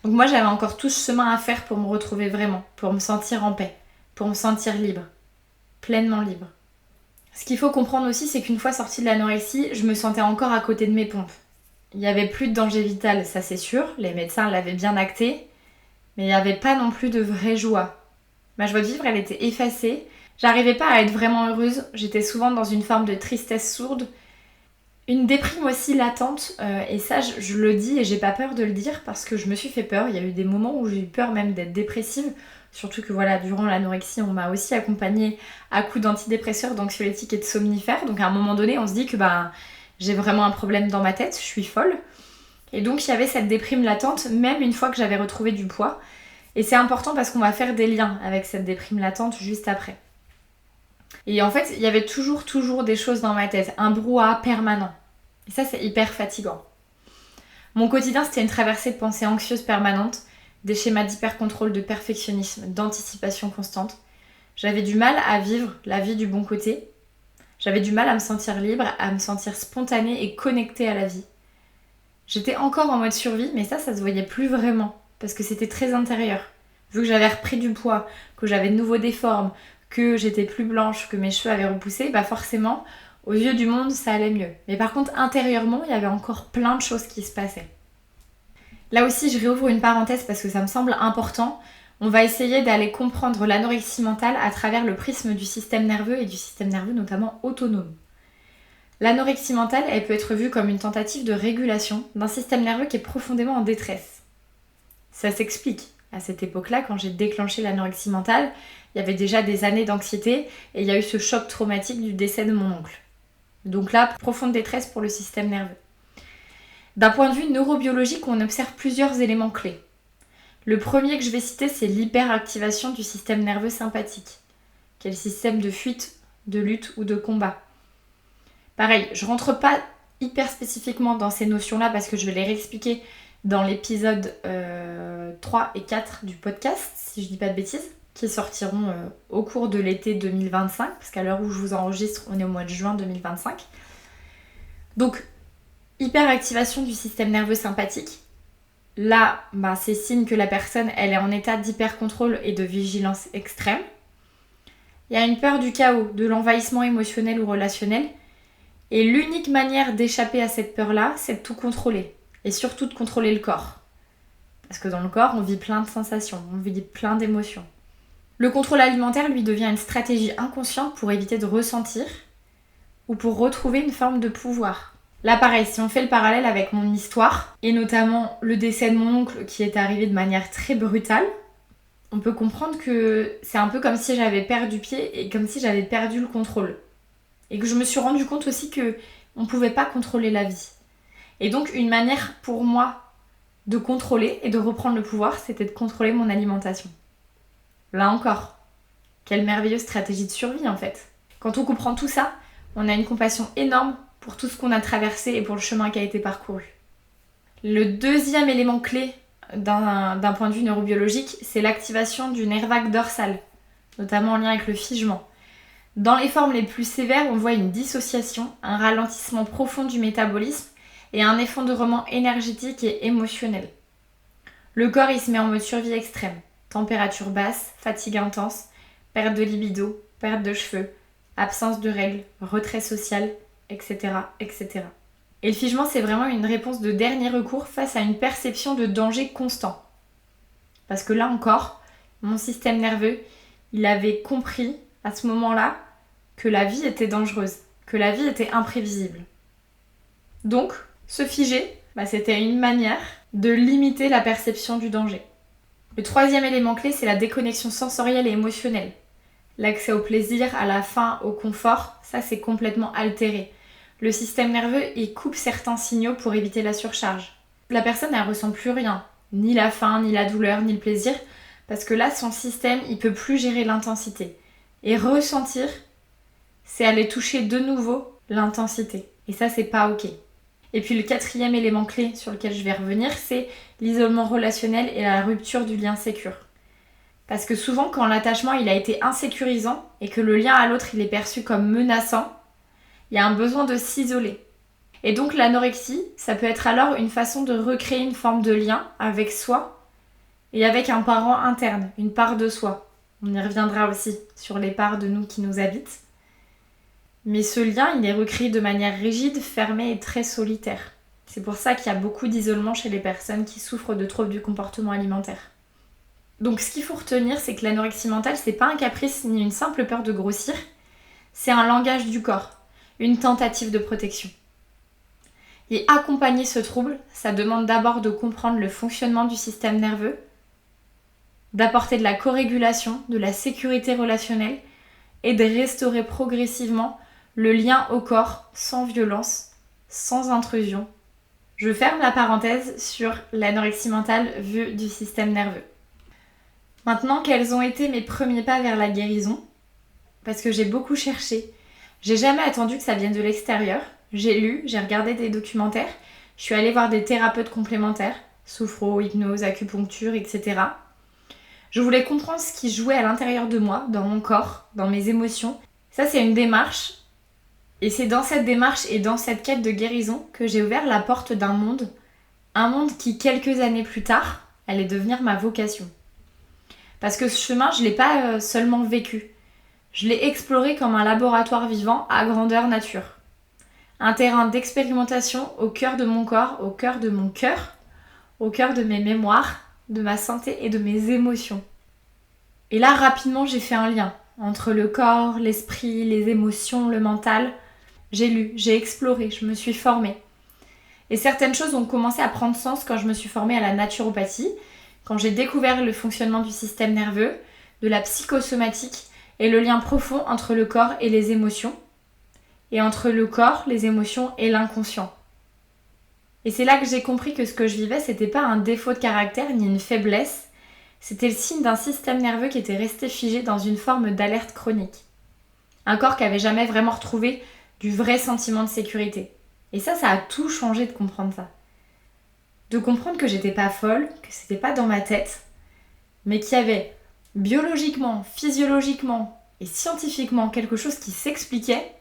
Donc moi j'avais encore tout ce chemin à faire pour me retrouver vraiment, pour me sentir en paix, pour me sentir libre, pleinement libre. Ce qu'il faut comprendre aussi, c'est qu'une fois sortie de l'anorexie, je me sentais encore à côté de mes pompes. Il n'y avait plus de danger vital, ça c'est sûr, les médecins l'avaient bien acté, mais il n'y avait pas non plus de vraie joie. Ma joie de vivre, elle était effacée. J'arrivais pas à être vraiment heureuse, j'étais souvent dans une forme de tristesse sourde, une déprime aussi latente, et ça je le dis et j'ai pas peur de le dire parce que je me suis fait peur. Il y a eu des moments où j'ai eu peur même d'être dépressive, surtout que voilà, durant l'anorexie on m'a aussi accompagnée à coups d'antidépresseurs, d'anxiolytiques et de somnifères, donc à un moment donné on se dit que j'ai vraiment un problème dans ma tête, je suis folle. Et donc il y avait cette déprime latente, même une fois que j'avais retrouvé du poids. Et c'est important parce qu'on va faire des liens avec cette déprime latente juste après. Et en fait, il y avait toujours des choses dans ma tête, un brouhaha permanent. Et ça, c'est hyper fatigant. Mon quotidien, c'était une traversée de pensées anxieuses permanentes, des schémas d'hypercontrôle, de perfectionnisme, d'anticipation constante. J'avais du mal à vivre la vie du bon côté. J'avais du mal à me sentir libre, à me sentir spontanée et connectée à la vie. J'étais encore en mode survie, mais ça se voyait plus vraiment, parce que c'était très intérieur. Vu que j'avais repris du poids, que j'avais de nouveau des formes, que j'étais plus blanche, que mes cheveux avaient repoussé, forcément, aux yeux du monde, ça allait mieux. Mais par contre, intérieurement, il y avait encore plein de choses qui se passaient. Là aussi, je réouvre une parenthèse parce que ça me semble important. On va essayer d'aller comprendre l'anorexie mentale à travers le prisme du système nerveux et du système nerveux notamment autonome. L'anorexie mentale, elle peut être vue comme une tentative de régulation d'un système nerveux qui est profondément en détresse. Ça s'explique. À cette époque-là, quand j'ai déclenché l'anorexie mentale, il y avait déjà des années d'anxiété et il y a eu ce choc traumatique du décès de mon oncle. Donc là, profonde détresse pour le système nerveux. D'un point de vue neurobiologique, on observe plusieurs éléments clés. Le premier que je vais citer, c'est l'hyperactivation du système nerveux sympathique, qui est le système de fuite, de lutte ou de combat. Pareil, je rentre pas hyper spécifiquement dans ces notions-là parce que je vais les réexpliquer dans l'épisode 3 et 4 du podcast, si je dis pas de bêtises, qui sortiront au cours de l'été 2025, parce qu'à l'heure où je vous enregistre, on est au mois de juin 2025. Donc, hyperactivation du système nerveux sympathique. Là, c'est signe que la personne, elle est en état d'hypercontrôle et de vigilance extrême. Il y a une peur du chaos, de l'envahissement émotionnel ou relationnel. Et l'unique manière d'échapper à cette peur-là, c'est de tout contrôler. Et surtout de contrôler le corps. Parce que dans le corps, on vit plein de sensations, on vit plein d'émotions. Le contrôle alimentaire, lui, devient une stratégie inconsciente pour éviter de ressentir ou pour retrouver une forme de pouvoir. Là, pareil, si on fait le parallèle avec mon histoire, et notamment le décès de mon oncle qui est arrivé de manière très brutale, on peut comprendre que c'est un peu comme si j'avais perdu pied et comme si j'avais perdu le contrôle. Et que je me suis rendu compte aussi qu'on ne pouvait pas contrôler la vie. Et donc, une manière pour moi de contrôler et de reprendre le pouvoir, c'était de contrôler mon alimentation. Là encore, quelle merveilleuse stratégie de survie en fait. Quand on comprend tout ça, on a une compassion énorme pour tout ce qu'on a traversé et pour le chemin qui a été parcouru. Le deuxième élément clé d'un point de vue neurobiologique, c'est l'activation du nerf vague dorsal, notamment en lien avec le figement. Dans les formes les plus sévères, on voit une dissociation, un ralentissement profond du métabolisme et un effondrement énergétique et émotionnel. Le corps, il se met en mode survie extrême. Température basse, fatigue intense, perte de libido, perte de cheveux, absence de règles, retrait social, etc., etc. Et le figement, c'est vraiment une réponse de dernier recours face à une perception de danger constant. Parce que là encore, mon système nerveux, il avait compris à ce moment-là que la vie était dangereuse, que la vie était imprévisible. Donc, se figer, c'était une manière de limiter la perception du danger. Le troisième élément clé, c'est la déconnexion sensorielle et émotionnelle. L'accès au plaisir, à la faim, au confort, ça c'est complètement altéré. Le système nerveux, il coupe certains signaux pour éviter la surcharge. La personne, elle ressent plus rien, ni la faim, ni la douleur, ni le plaisir, parce que là, son système, il peut plus gérer l'intensité. Et ressentir, c'est aller toucher de nouveau l'intensité. Et ça, c'est pas ok. Et puis le quatrième élément clé sur lequel je vais revenir, c'est l'isolement relationnel et la rupture du lien sécure. Parce que souvent, quand l'attachement il a été insécurisant et que le lien à l'autre il est perçu comme menaçant, il y a un besoin de s'isoler. Et donc l'anorexie, ça peut être alors une façon de recréer une forme de lien avec soi et avec un parent interne, une part de soi. On y reviendra aussi sur les parts de nous qui nous habitent. Mais ce lien, il est recréé de manière rigide, fermée et très solitaire. C'est pour ça qu'il y a beaucoup d'isolement chez les personnes qui souffrent de troubles du comportement alimentaire. Donc ce qu'il faut retenir, c'est que l'anorexie mentale, c'est pas un caprice ni une simple peur de grossir, c'est un langage du corps, une tentative de protection. Et accompagner ce trouble, ça demande d'abord de comprendre le fonctionnement du système nerveux, d'apporter de la corégulation, de la sécurité relationnelle et de restaurer progressivement le lien au corps sans violence, sans intrusion. Je ferme la parenthèse sur l'anorexie mentale vue du système nerveux. Maintenant, quels ont été mes premiers pas vers la guérison ? Parce que j'ai beaucoup cherché. J'ai jamais attendu que ça vienne de l'extérieur. J'ai lu, j'ai regardé des documentaires, je suis allée voir des thérapeutes complémentaires, sophro, hypnose, acupuncture, etc. Je voulais comprendre ce qui jouait à l'intérieur de moi, dans mon corps, dans mes émotions. Ça, c'est une démarche. Et c'est dans cette démarche et dans cette quête de guérison que j'ai ouvert la porte d'un monde. Un monde qui, quelques années plus tard, allait devenir ma vocation. Parce que ce chemin, je ne l'ai pas seulement vécu. Je l'ai exploré comme un laboratoire vivant à grandeur nature. Un terrain d'expérimentation au cœur de mon corps, au cœur de mon cœur, au cœur de mes mémoires, de ma santé et de mes émotions. Et là, rapidement, j'ai fait un lien entre le corps, l'esprit, les émotions, le mental. J'ai lu, j'ai exploré, je me suis formée. Et certaines choses ont commencé à prendre sens quand je me suis formée à la naturopathie, quand j'ai découvert le fonctionnement du système nerveux, de la psychosomatique et le lien profond entre le corps et les émotions, et entre le corps, les émotions et l'inconscient. Et c'est là que j'ai compris que ce que je vivais, c'était pas un défaut de caractère ni une faiblesse, c'était le signe d'un système nerveux qui était resté figé dans une forme d'alerte chronique. Un corps qui avait jamais vraiment retrouvé du vrai sentiment de sécurité. Et ça a tout changé de comprendre ça. De comprendre que j'étais pas folle, que c'était pas dans ma tête, mais qu'il y avait biologiquement, physiologiquement et scientifiquement quelque chose qui s'expliquait.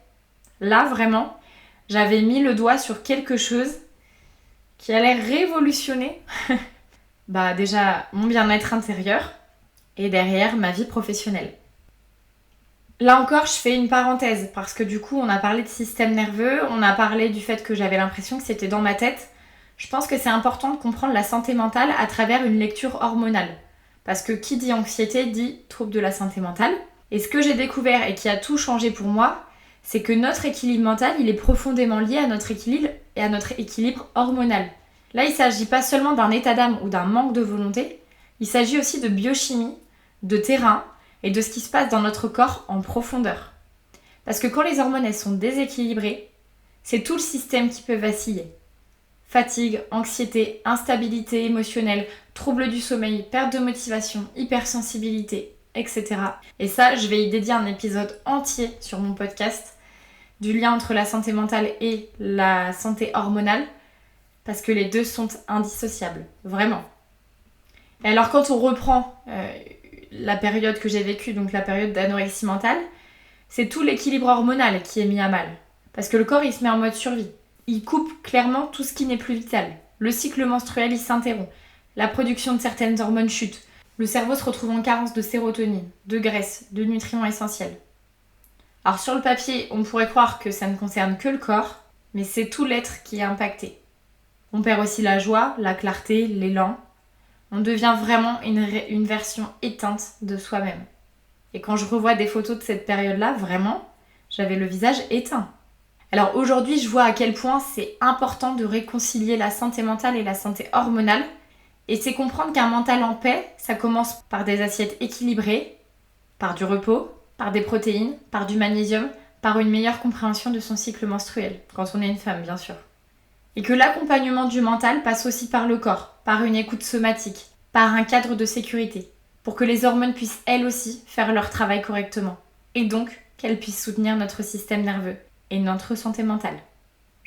Là, vraiment, j'avais mis le doigt sur quelque chose qui allait révolutionner déjà mon bien-être intérieur et derrière ma vie professionnelle. Là encore, je fais une parenthèse parce que du coup, on a parlé de système nerveux, on a parlé du fait que j'avais l'impression que c'était dans ma tête. Je pense que c'est important de comprendre la santé mentale à travers une lecture hormonale. Parce que qui dit anxiété dit trouble de la santé mentale. Et ce que j'ai découvert et qui a tout changé pour moi, c'est que notre équilibre mental, il est profondément lié à notre équilibre et à notre équilibre hormonal. Là, il ne s'agit pas seulement d'un état d'âme ou d'un manque de volonté, il s'agit aussi de biochimie, de terrain et de ce qui se passe dans notre corps en profondeur. Parce que quand les hormones elles sont déséquilibrées, c'est tout le système qui peut vaciller. Fatigue, anxiété, instabilité émotionnelle, troubles du sommeil, perte de motivation, hypersensibilité, etc. Et ça, je vais y dédier un épisode entier sur mon podcast du lien entre la santé mentale et la santé hormonale parce que les deux sont indissociables, vraiment. Et alors quand on reprend la période que j'ai vécue, donc la période d'anorexie mentale, c'est tout l'équilibre hormonal qui est mis à mal. Parce que le corps, il se met en mode survie. Il coupe clairement tout ce qui n'est plus vital. Le cycle menstruel, il s'interrompt. La production de certaines hormones chute. Le cerveau se retrouve en carence de sérotonine, de graisse, de nutriments essentiels. Alors sur le papier, on pourrait croire que ça ne concerne que le corps, mais c'est tout l'être qui est impacté. On perd aussi la joie, la clarté, l'élan. On devient vraiment une version éteinte de soi-même. Et quand je revois des photos de cette période-là, vraiment, j'avais le visage éteint. Alors aujourd'hui, je vois à quel point c'est important de réconcilier la santé mentale et la santé hormonale. Et c'est comprendre qu'un mental en paix, ça commence par des assiettes équilibrées, par du repos, par des protéines, par du magnésium, par une meilleure compréhension de son cycle menstruel, quand on est une femme bien sûr. Et que l'accompagnement du mental passe aussi par le corps, par une écoute somatique, par un cadre de sécurité, pour que les hormones puissent elles aussi faire leur travail correctement. Et donc qu'elles puissent soutenir notre système nerveux et notre santé mentale.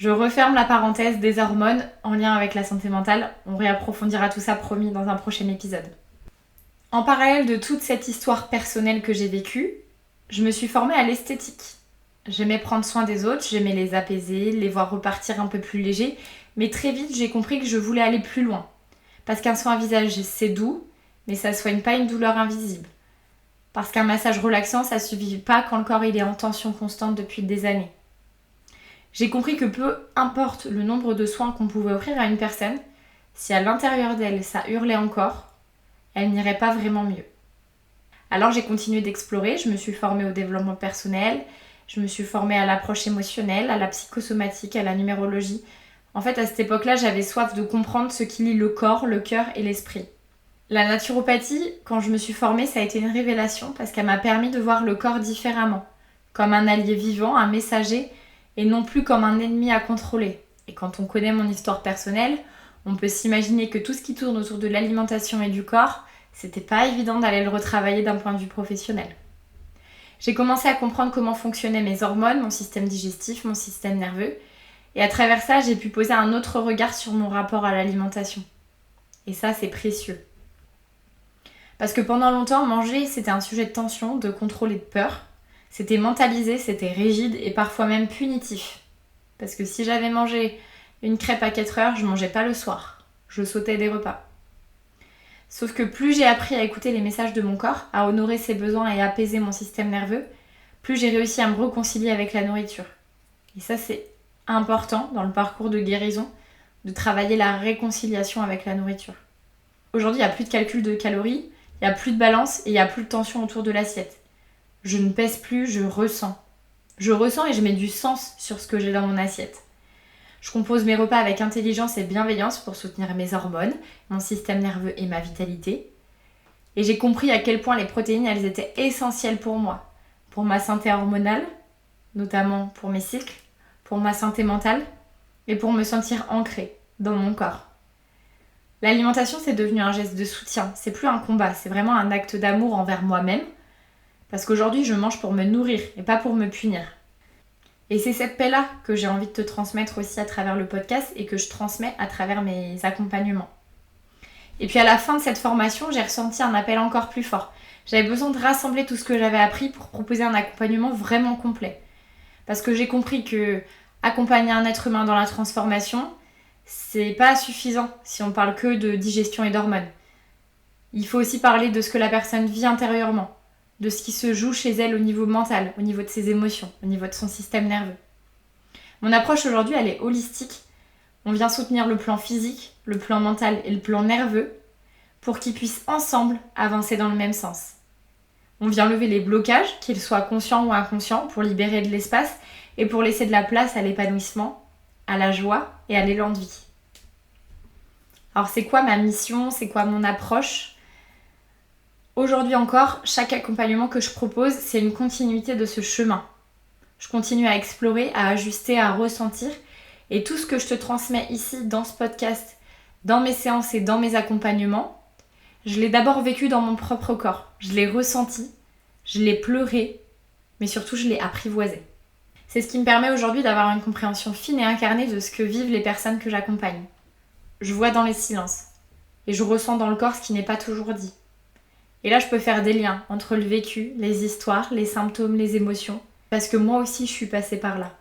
Je referme la parenthèse des hormones en lien avec la santé mentale. On réapprofondira tout ça, promis, dans un prochain épisode. En parallèle de toute cette histoire personnelle que j'ai vécue, je me suis formée à l'esthétique. J'aimais prendre soin des autres, j'aimais les apaiser, les voir repartir un peu plus légers, mais très vite j'ai compris que je voulais aller plus loin. Parce qu'un soin visage c'est doux, mais ça soigne pas une douleur invisible. Parce qu'un massage relaxant ça suffit pas quand le corps il est en tension constante depuis des années. J'ai compris que peu importe le nombre de soins qu'on pouvait offrir à une personne, si à l'intérieur d'elle ça hurlait encore, elle n'irait pas vraiment mieux. Alors j'ai continué d'explorer, je me suis formée au développement personnel, je me suis formée à l'approche émotionnelle, à la psychosomatique, à la numérologie. En fait, à cette époque-là, j'avais soif de comprendre ce qui lie le corps, le cœur et l'esprit. La naturopathie, quand je me suis formée, ça a été une révélation parce qu'elle m'a permis de voir le corps différemment, comme un allié vivant, un messager, et non plus comme un ennemi à contrôler. Et quand on connaît mon histoire personnelle, on peut s'imaginer que tout ce qui tourne autour de l'alimentation et du corps, c'était pas évident d'aller le retravailler d'un point de vue professionnel. J'ai commencé à comprendre comment fonctionnaient mes hormones, mon système digestif, mon système nerveux, et à travers ça, j'ai pu poser un autre regard sur mon rapport à l'alimentation. Et ça, c'est précieux. Parce que pendant longtemps, manger, c'était un sujet de tension, de contrôle et de peur. C'était mentalisé, c'était rigide et parfois même punitif. Parce que si j'avais mangé une crêpe à 4 heures, je mangeais pas le soir. Je sautais des repas. Sauf que plus j'ai appris à écouter les messages de mon corps, à honorer ses besoins et à apaiser mon système nerveux, plus j'ai réussi à me réconcilier avec la nourriture. Et ça, c'est important dans le parcours de guérison, de travailler la réconciliation avec la nourriture. Aujourd'hui, il n'y a plus de calcul de calories, il n'y a plus de balance et il n'y a plus de tension autour de l'assiette. Je ne pèse plus, je ressens. Je ressens et je mets du sens sur ce que j'ai dans mon assiette. Je compose mes repas avec intelligence et bienveillance pour soutenir mes hormones, mon système nerveux et ma vitalité. Et j'ai compris à quel point les protéines, elles étaient essentielles pour moi. Pour ma santé hormonale, notamment pour mes cycles, pour ma santé mentale et pour me sentir ancrée dans mon corps. L'alimentation, c'est devenu un geste de soutien. C'est plus un combat, c'est vraiment un acte d'amour envers moi-même. Parce qu'aujourd'hui, je mange pour me nourrir et pas pour me punir. Et c'est cette paix-là que j'ai envie de te transmettre aussi à travers le podcast et que je transmets à travers mes accompagnements. Et puis à la fin de cette formation, j'ai ressenti un appel encore plus fort. J'avais besoin de rassembler tout ce que j'avais appris pour proposer un accompagnement vraiment complet. Parce que j'ai compris que accompagner un être humain dans la transformation, c'est pas suffisant si on parle que de digestion et d'hormones. Il faut aussi parler de ce que la personne vit intérieurement, de ce qui se joue chez elle au niveau mental, au niveau de ses émotions, au niveau de son système nerveux. Mon approche aujourd'hui, elle est holistique. On vient soutenir le plan physique, le plan mental et le plan nerveux pour qu'ils puissent ensemble avancer dans le même sens. On vient lever les blocages, qu'ils soient conscients ou inconscients, pour libérer de l'espace et pour laisser de la place à l'épanouissement, à la joie et à l'élan de vie. Alors c'est quoi ma mission? C'est quoi mon approche? Aujourd'hui encore, chaque accompagnement que je propose, c'est une continuité de ce chemin. Je continue à explorer, à ajuster, à ressentir. Et tout ce que je te transmets ici, dans ce podcast, dans mes séances et dans mes accompagnements, je l'ai d'abord vécu dans mon propre corps. Je l'ai ressenti, je l'ai pleuré, mais surtout je l'ai apprivoisé. C'est ce qui me permet aujourd'hui d'avoir une compréhension fine et incarnée de ce que vivent les personnes que j'accompagne. Je vois dans les silences et je ressens dans le corps ce qui n'est pas toujours dit. Et là, je peux faire des liens entre le vécu, les histoires, les symptômes, les émotions, parce que moi aussi, je suis passée par là.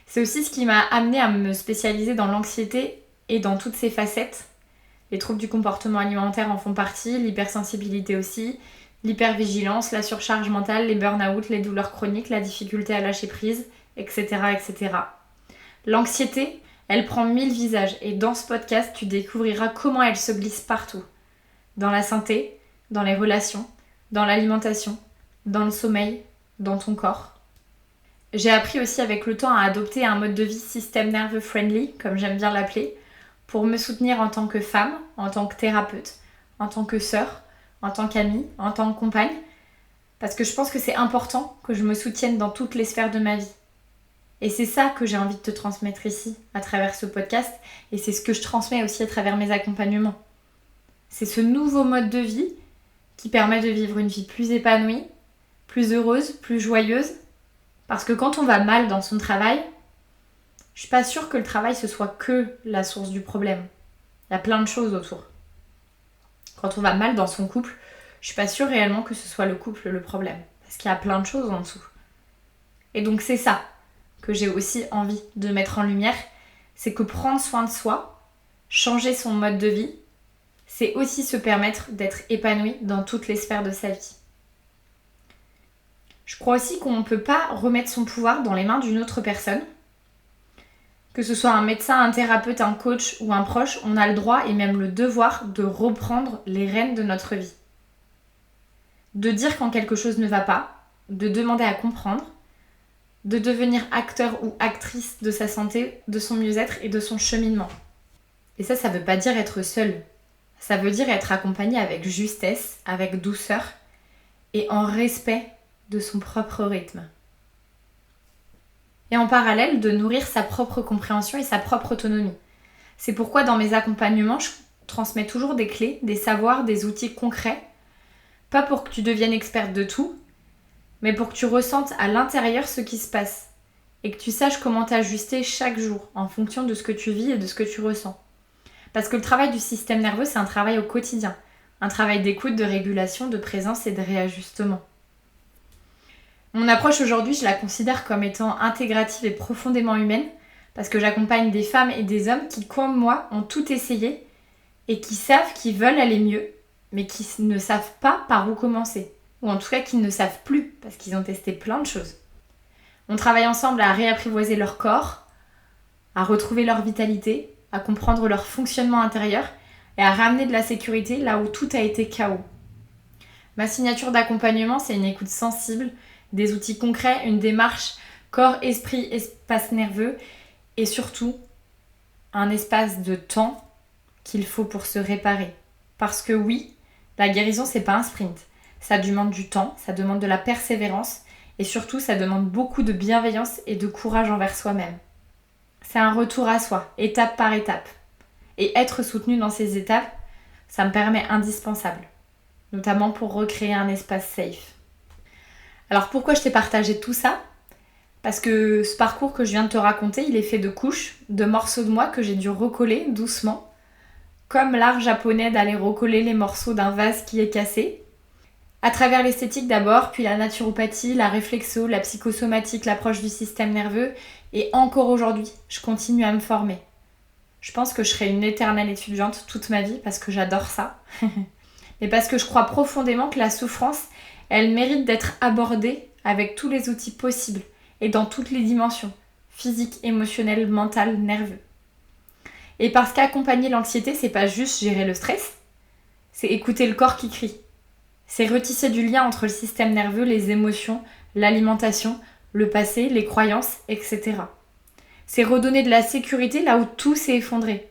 C'est aussi ce qui m'a amenée à me spécialiser dans l'anxiété et dans toutes ses facettes. Les troubles du comportement alimentaire en font partie, l'hypersensibilité aussi, l'hypervigilance, la surcharge mentale, les burn-out, les douleurs chroniques, la difficulté à lâcher prise, etc., etc. L'anxiété, elle prend 1000 visages et dans ce podcast, tu découvriras comment elle se glisse partout. Dans la santé, dans les relations, dans l'alimentation, dans le sommeil, dans ton corps. J'ai appris aussi avec le temps à adopter un mode de vie système nerveux friendly, comme j'aime bien l'appeler, pour me soutenir en tant que femme, en tant que thérapeute, en tant que sœur, en tant qu'amie, en tant que compagne, parce que je pense que c'est important que je me soutienne dans toutes les sphères de ma vie. Et c'est ça que j'ai envie de te transmettre ici, à travers ce podcast, et c'est ce que je transmets aussi à travers mes accompagnements. C'est ce nouveau mode de vie qui permet de vivre une vie plus épanouie, plus heureuse, plus joyeuse. Parce que quand on va mal dans son travail, Je suis pas sûre que le travail ce soit que la source du problème. Il y a plein de choses autour. Quand on va mal dans son couple, je suis pas sûre réellement que ce soit le couple le problème. Parce qu'il y a plein de choses en dessous. Et donc c'est ça que j'ai aussi envie de mettre en lumière. C'est que prendre soin de soi, changer son mode de vie, c'est aussi se permettre d'être épanoui dans toutes les sphères de sa vie. Je crois aussi qu'on ne peut pas remettre son pouvoir dans les mains d'une autre personne. Que ce soit un médecin, un thérapeute, un coach ou un proche, on a le droit et même le devoir de reprendre les rênes de notre vie. De dire quand quelque chose ne va pas, de demander à comprendre, de devenir acteur ou actrice de sa santé, de son mieux-être et de son cheminement. Et ça veut pas dire être seul. Ça veut dire être accompagné avec justesse, avec douceur et en respect de son propre rythme. Et en parallèle, de nourrir sa propre compréhension et sa propre autonomie. C'est pourquoi dans mes accompagnements, je transmets toujours des clés, des savoirs, des outils concrets, pas pour que tu deviennes experte de tout, mais pour que tu ressentes à l'intérieur ce qui se passe et que tu saches comment t'ajuster chaque jour en fonction de ce que tu vis et de ce que tu ressens. Parce que le travail du système nerveux, c'est un travail au quotidien, un travail d'écoute, de régulation, de présence et de réajustement. Mon approche aujourd'hui, je la considère comme étant intégrative et profondément humaine parce que j'accompagne des femmes et des hommes qui, comme moi, ont tout essayé et qui savent qu'ils veulent aller mieux, mais qui ne savent pas par où commencer. Ou en tout cas qui ne savent plus parce qu'ils ont testé plein de choses. On travaille ensemble à réapprivoiser leur corps, à retrouver leur vitalité, à comprendre leur fonctionnement intérieur et à ramener de la sécurité là où tout a été chaos. Ma signature d'accompagnement, c'est une écoute sensible, des outils concrets, une démarche corps, esprit, espace nerveux et surtout un espace de temps qu'il faut pour se réparer. Parce que oui, la guérison, c'est pas un sprint. Ça demande du temps, ça demande de la persévérance et surtout ça demande beaucoup de bienveillance et de courage envers soi-même. C'est un retour à soi, étape par étape. Et être soutenu dans ces étapes, ça me permet indispensable, notamment pour recréer un espace safe. Alors pourquoi je t'ai partagé tout ça ? Parce que ce parcours que je viens de te raconter, il est fait de couches, de morceaux de moi que j'ai dû recoller doucement, comme l'art japonais d'aller recoller les morceaux d'un vase qui est cassé. À travers l'esthétique d'abord, puis la naturopathie, la réflexo, la psychosomatique, l'approche du système nerveux, et encore aujourd'hui, je continue à me former. Je pense que je serai une éternelle étudiante toute ma vie parce que j'adore ça. Mais parce que je crois profondément que la souffrance, elle mérite d'être abordée avec tous les outils possibles et dans toutes les dimensions, physique, émotionnelle, mentale, nerveux. Et parce qu'accompagner l'anxiété, c'est pas juste gérer le stress, c'est écouter le corps qui crie. C'est retisser du lien entre le système nerveux, les émotions, l'alimentation, le passé, les croyances, etc. C'est redonner de la sécurité là où tout s'est effondré.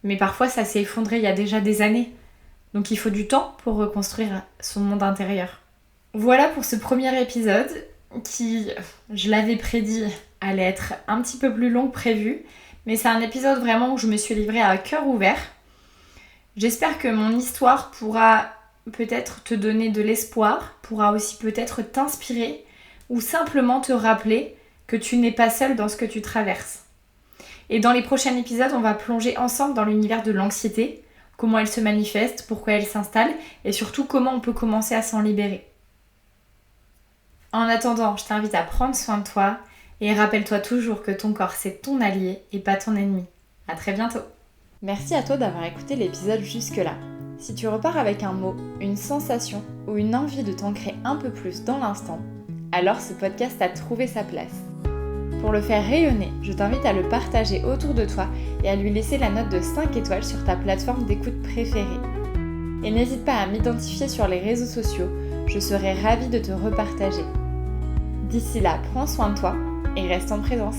Mais parfois ça s'est effondré il y a déjà des années. Donc il faut du temps pour reconstruire son monde intérieur. Voilà pour ce premier épisode qui, je l'avais prédit, allait être un petit peu plus long que prévu. Mais c'est un épisode vraiment où je me suis livrée à cœur ouvert. J'espère que mon histoire pourra peut-être te donner de l'espoir, pourra aussi peut-être t'inspirer ou simplement te rappeler que tu n'es pas seule dans ce que tu traverses. Et dans les prochains épisodes, on va plonger ensemble dans l'univers de l'anxiété, comment elle se manifeste, pourquoi elle s'installe et surtout comment on peut commencer à s'en libérer. En attendant, je t'invite à prendre soin de toi et rappelle-toi toujours que ton corps c'est ton allié et pas ton ennemi. À très bientôt. Merci à toi d'avoir écouté l'épisode jusque-là. Si tu repars avec un mot, une sensation ou une envie de t'ancrer un peu plus dans l'instant, alors ce podcast a trouvé sa place. Pour le faire rayonner, je t'invite à le partager autour de toi et à lui laisser la note de 5 étoiles sur ta plateforme d'écoute préférée. Et n'hésite pas à m'identifier sur les réseaux sociaux, je serai ravie de te repartager. D'ici là, prends soin de toi et reste en présence.